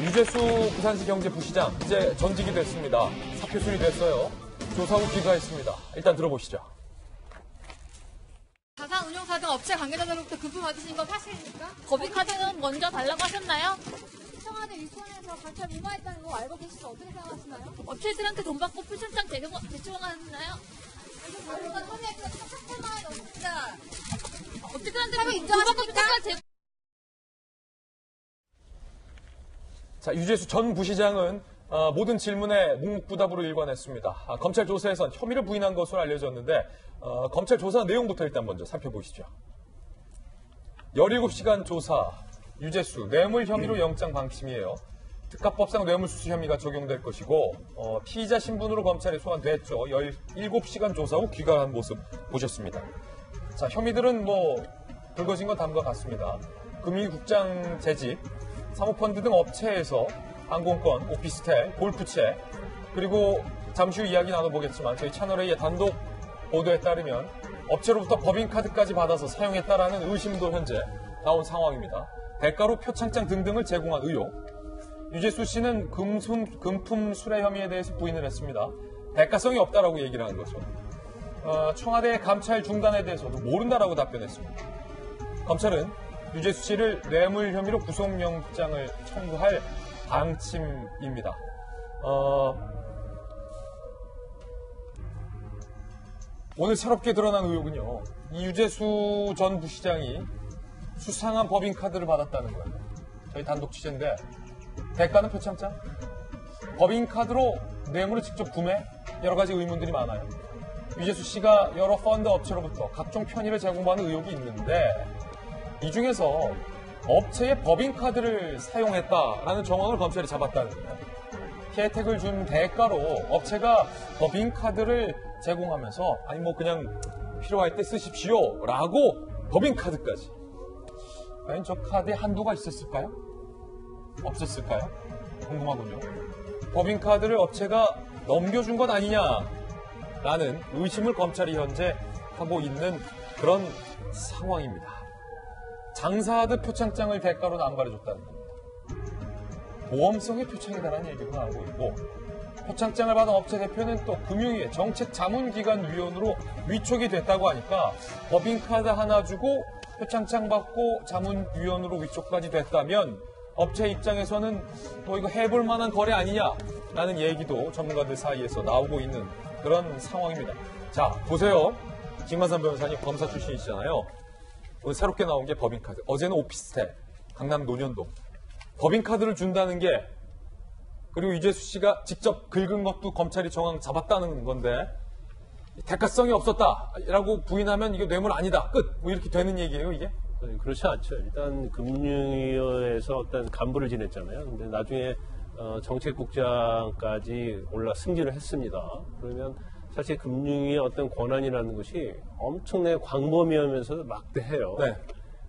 유재수 부산시 경제부시장 이제 전직이 됐습니다. 사표 수리됐어요. 조사 후 귀가했습니다. 일단 들어보시죠. 자산 운용사등 업체 관계자들로부터 금품 받으신 건 사실입니까? 법인카드는 먼저 달라고 하셨나요? 청와대 위선에서 관찰 무마했다는 거 알고 계시죠? 어떻게 생각하시나요? 업체들한테 돈 받고 풀천장 제공하셨나요? 그러니까 선의가 착착할 없습니다. 업체들한테 돈 받고 풀천장 제공. 자, 유재수 전 부시장은 모든 질문에 묵묵부답으로 일관했습니다. 검찰 조사에선 혐의를 부인한 것으로 알려졌는데 검찰 조사 내용부터 일단 먼저 살펴보시죠. 17시간 조사, 유재수 뇌물 혐의로 영장 방침이에요. 특가법상 뇌물수수 혐의가 적용될 것이고 피의자 신분으로 검찰에 소환됐죠. 17시간 조사 후 귀가한 모습 보셨습니다. 자, 혐의들은 불거진 건 다음과 같습니다. 금융국장 재직, 사모펀드 등 업체에서 항공권, 오피스텔, 골프채, 그리고 잠시 후 이야기 나눠보겠지만 저희 채널A의 단독 보도에 따르면 업체로부터 법인카드까지 받아서 사용했다라는 의심도 현재 나온 상황입니다. 대가로 표창장 등등을 제공한 의혹. 유재수 씨는 금품 수뢰 혐의에 대해서 부인을 했습니다. 대가성이 없다라고 얘기를 한 거죠. 청와대 감찰 중단에 대해서도 모른다라고 답변했습니다. 검찰은 유재수 씨를 뇌물 혐의로 구속영장을 청구할 방침입니다. 오늘 새롭게 드러난 의혹은요. 이 유재수 전 부시장이 수상한 법인카드를 받았다는 거예요. 저희 단독 취재인데 대가는 표창장? 법인카드로 뇌물을 직접 구매? 여러 가지 의문들이 많아요. 유재수 씨가 여러 펀드 업체로부터 각종 편의를 제공받는 의혹이 있는데 이 중에서 업체의 법인카드를 사용했다라는 정황을 검찰이 잡았다는 거예요. 혜택을 준 대가로 업체가 법인카드를 제공하면서 그냥 필요할 때 쓰십시오 라고 법인카드까지. 과연 저 카드에 한도가 있었을까요? 없었을까요? 궁금하군요. 법인카드를 업체가 넘겨준 것 아니냐라는 의심을 검찰이 현재 하고 있는 그런 상황입니다. 장사하듯 표창장을 대가로 남발해줬다는 겁니다. 모험성의 표창이다라는 얘기도 나오고 있고 표창장을 받은 업체 대표는 또 금융위의 정책자문기관위원으로 위촉이 됐다고 하니까 법인카드 하나 주고 표창장 받고 자문위원으로 위촉까지 됐다면 업체 입장에서는 이거 해볼 만한 거래 아니냐라는 얘기도 전문가들 사이에서 나오고 있는 그런 상황입니다. 자, 보세요. 김만삼 변호사님 검사 출신이시잖아요. 오늘 새롭게 나온 게 법인카드. 어제는 오피스텔, 강남 논현동. 법인카드를 준다는 게 그리고 유재수 씨가 직접 긁은 것도 검찰이 정황 잡았다는 건데 대가성이 없었다라고 부인하면 이게 뇌물 아니다. 끝. 이렇게 되는 얘기예요, 이게? 그렇지 않죠. 일단 금융위에서 어떤 간부를 지냈잖아요. 근데 나중에 정책국장까지 승진을 했습니다. 그러면 사실 금융위의 어떤 권한이라는 것이 엄청나게 광범위하면서도 막대해요. 네.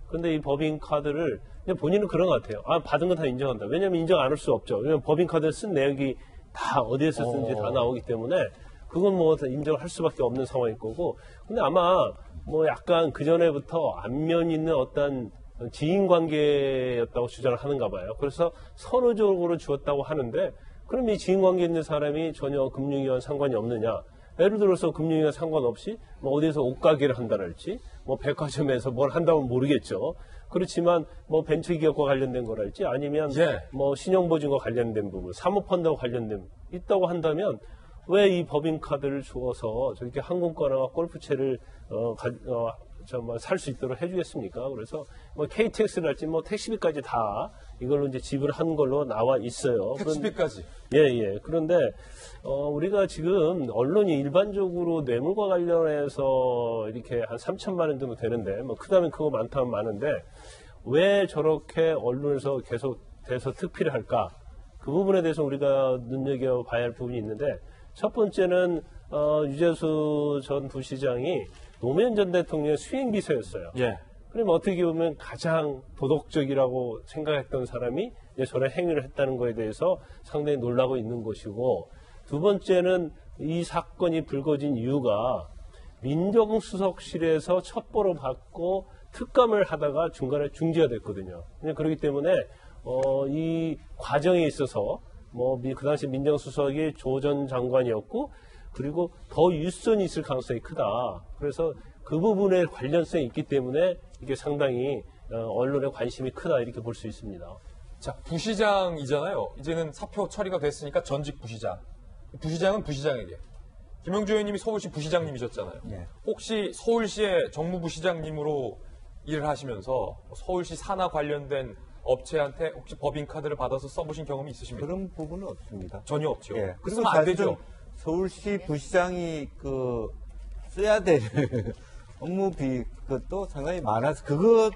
근데 이 법인카드를 그냥 본인은 그런 것 같아요. 받은 건 다 인정한다. 왜냐면 인정 안 할 수 없죠. 왜냐면 법인카드를 쓴 내역이 다 어디에서 쓴지 다 나오기 때문에 그건 인정을 할 수밖에 없는 상황일 거고. 근데 아마 약간 그전에부터 안면 있는 어떤 지인 관계였다고 주장을 하는가 봐요. 그래서 선의적으로 주었다고 하는데 그럼 이 지인 관계 있는 사람이 전혀 금융위와 상관이 없느냐. 예를 들어서 금융위와 상관없이 어디서 옷가게를 한다랄지 백화점에서 뭘 한다면 모르겠죠. 그렇지만 벤처기업과 관련된 거랄지 아니면 신용보증과 관련된 부분, 사모펀드와 관련된 있다고 한다면 왜 이 법인카드를 주어서 저렇게 항공권이나 골프채를 살 수 있도록 해주겠습니까? 그래서 KTX랄지 택시비까지 다 이걸로 이제 지불한 걸로 나와 있어요. 택시비까지? 예. 그런데 우리가 지금 언론이 일반적으로 뇌물과 관련해서 이렇게 한 3천만 원 정도 되는데 크다면 그거 많다면 많은데 왜 저렇게 언론에서 계속 돼서 특필을 할까? 그 부분에 대해서 우리가 눈여겨봐야 할 부분이 있는데 첫 번째는 유재수 전 부시장이 노무현 전 대통령의 수행비서였어요. 예. 그럼 어떻게 보면 가장 도덕적이라고 생각했던 사람이 저런 행위를 했다는 거에 대해서 상당히 놀라고 있는 것이고, 두 번째는 이 사건이 불거진 이유가 민정수석실에서 첩보를 받고 특감을 하다가 중간에 중지가 됐거든요. 그렇기 때문에 이 과정에 있어서 그 당시 민정수석이 조 전 장관이었고 그리고 더 윗선이 있을 가능성이 크다. 그래서 그 부분에 관련성이 있기 때문에 이게 상당히 언론의 관심이 크다 이렇게 볼 수 있습니다. 자, 부시장이잖아요. 이제는 사표 처리가 됐으니까 전직 부시장. 부시장은 부시장에게. 김영주 의원님이 서울시 부시장님이셨잖아요. 네. 혹시 서울시의 정무부시장님으로 일을 하시면서 서울시 산하 관련된 업체한테 혹시 법인카드를 받아서 써보신 경험이 있으십니까? 그런 부분은 없습니다. 전혀 없죠. 예. 그러면 안 되죠. 서울시 부시장이 써야 될 업무비 그것도 상당히 많아서 그거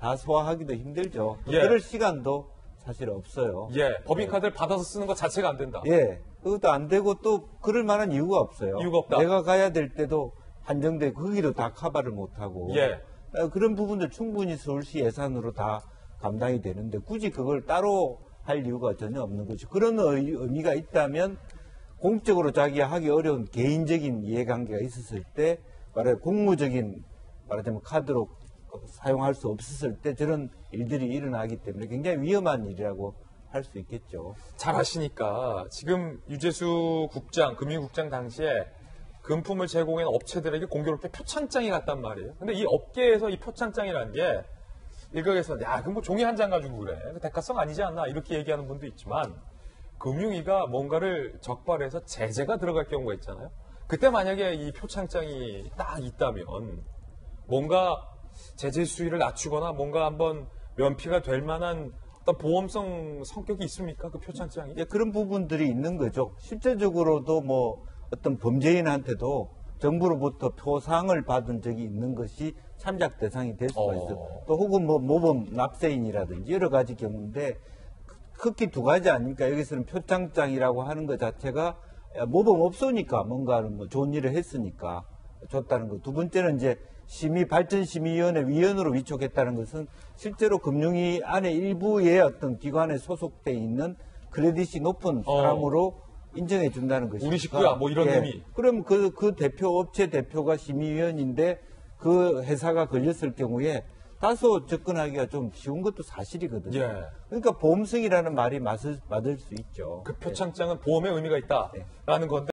다 소화하기도 힘들죠. 예. 그럴 시간도 사실 없어요. 예, 법인카드를 받아서 쓰는 것 자체가 안 된다. 예. 그것도 안 되고 또 그럴 만한 이유가 없어요. 이유가 없다. 내가 가야 될 때도 한정돼 거기도 다 커버를 못하고 예. 그런 부분들 충분히 서울시 예산으로 다 감당이 되는데 굳이 그걸 따로 할 이유가 전혀 없는 거죠. 그런 의미가 있다면 공적으로 자기가 하기 어려운 개인적인 이해관계가 있었을 때 공무적인 말하자면 카드로 사용할 수 없었을 때 저런 일들이 일어나기 때문에 굉장히 위험한 일이라고 할 수 있겠죠. 잘 아시니까 지금 유재수 국장, 금융국장 당시에 금품을 제공한 업체들에게 공교롭게 표창장이 갔단 말이에요. 근데 이 업계에서 이 표창장이라는 게 일각에서 야, 그 뭐 종이 한 장 가지고 그래. 그 대가성 아니지 않나 이렇게 얘기하는 분도 있지만 금융위가 뭔가를 적발해서 제재가 들어갈 경우가 있잖아요. 그때 만약에 이 표창장이 딱 있다면 뭔가 제재 수위를 낮추거나 뭔가 한번 면피가 될 만한 어떤 보험성 성격이 있습니까? 그 표창장이? 예, 그런 부분들이 있는 거죠. 실제적으로도 어떤 범죄인한테도 정부로부터 표상을 받은 적이 있는 것이 참작 대상이 될 수가 있어요. 또 혹은 모범 납세인이라든지 여러 가지 경우인데 크게 두 가지 아닙니까? 여기서는 표창장이라고 하는 것 자체가 모범업소니까 뭔가 좋은 일을 했으니까 줬다는 거. 두 번째는 이제 발전심의위원회 위원으로 위촉했다는 것은 실제로 금융위 안에 일부의 어떤 기관에 소속돼 있는 크레딧이 높은 사람으로 인정해 준다는 것이니까. 우리 식구야, 뭐 이런 의미. 그럼 그 업체 대표가 심의위원인데 그 회사가 걸렸을 경우에 다소 접근하기가 좀 쉬운 것도 사실이거든요. 예. 그러니까 보험성이라는 말이 맞을 수 있죠. 그 표창장은 보험의 의미가 있다라는 건데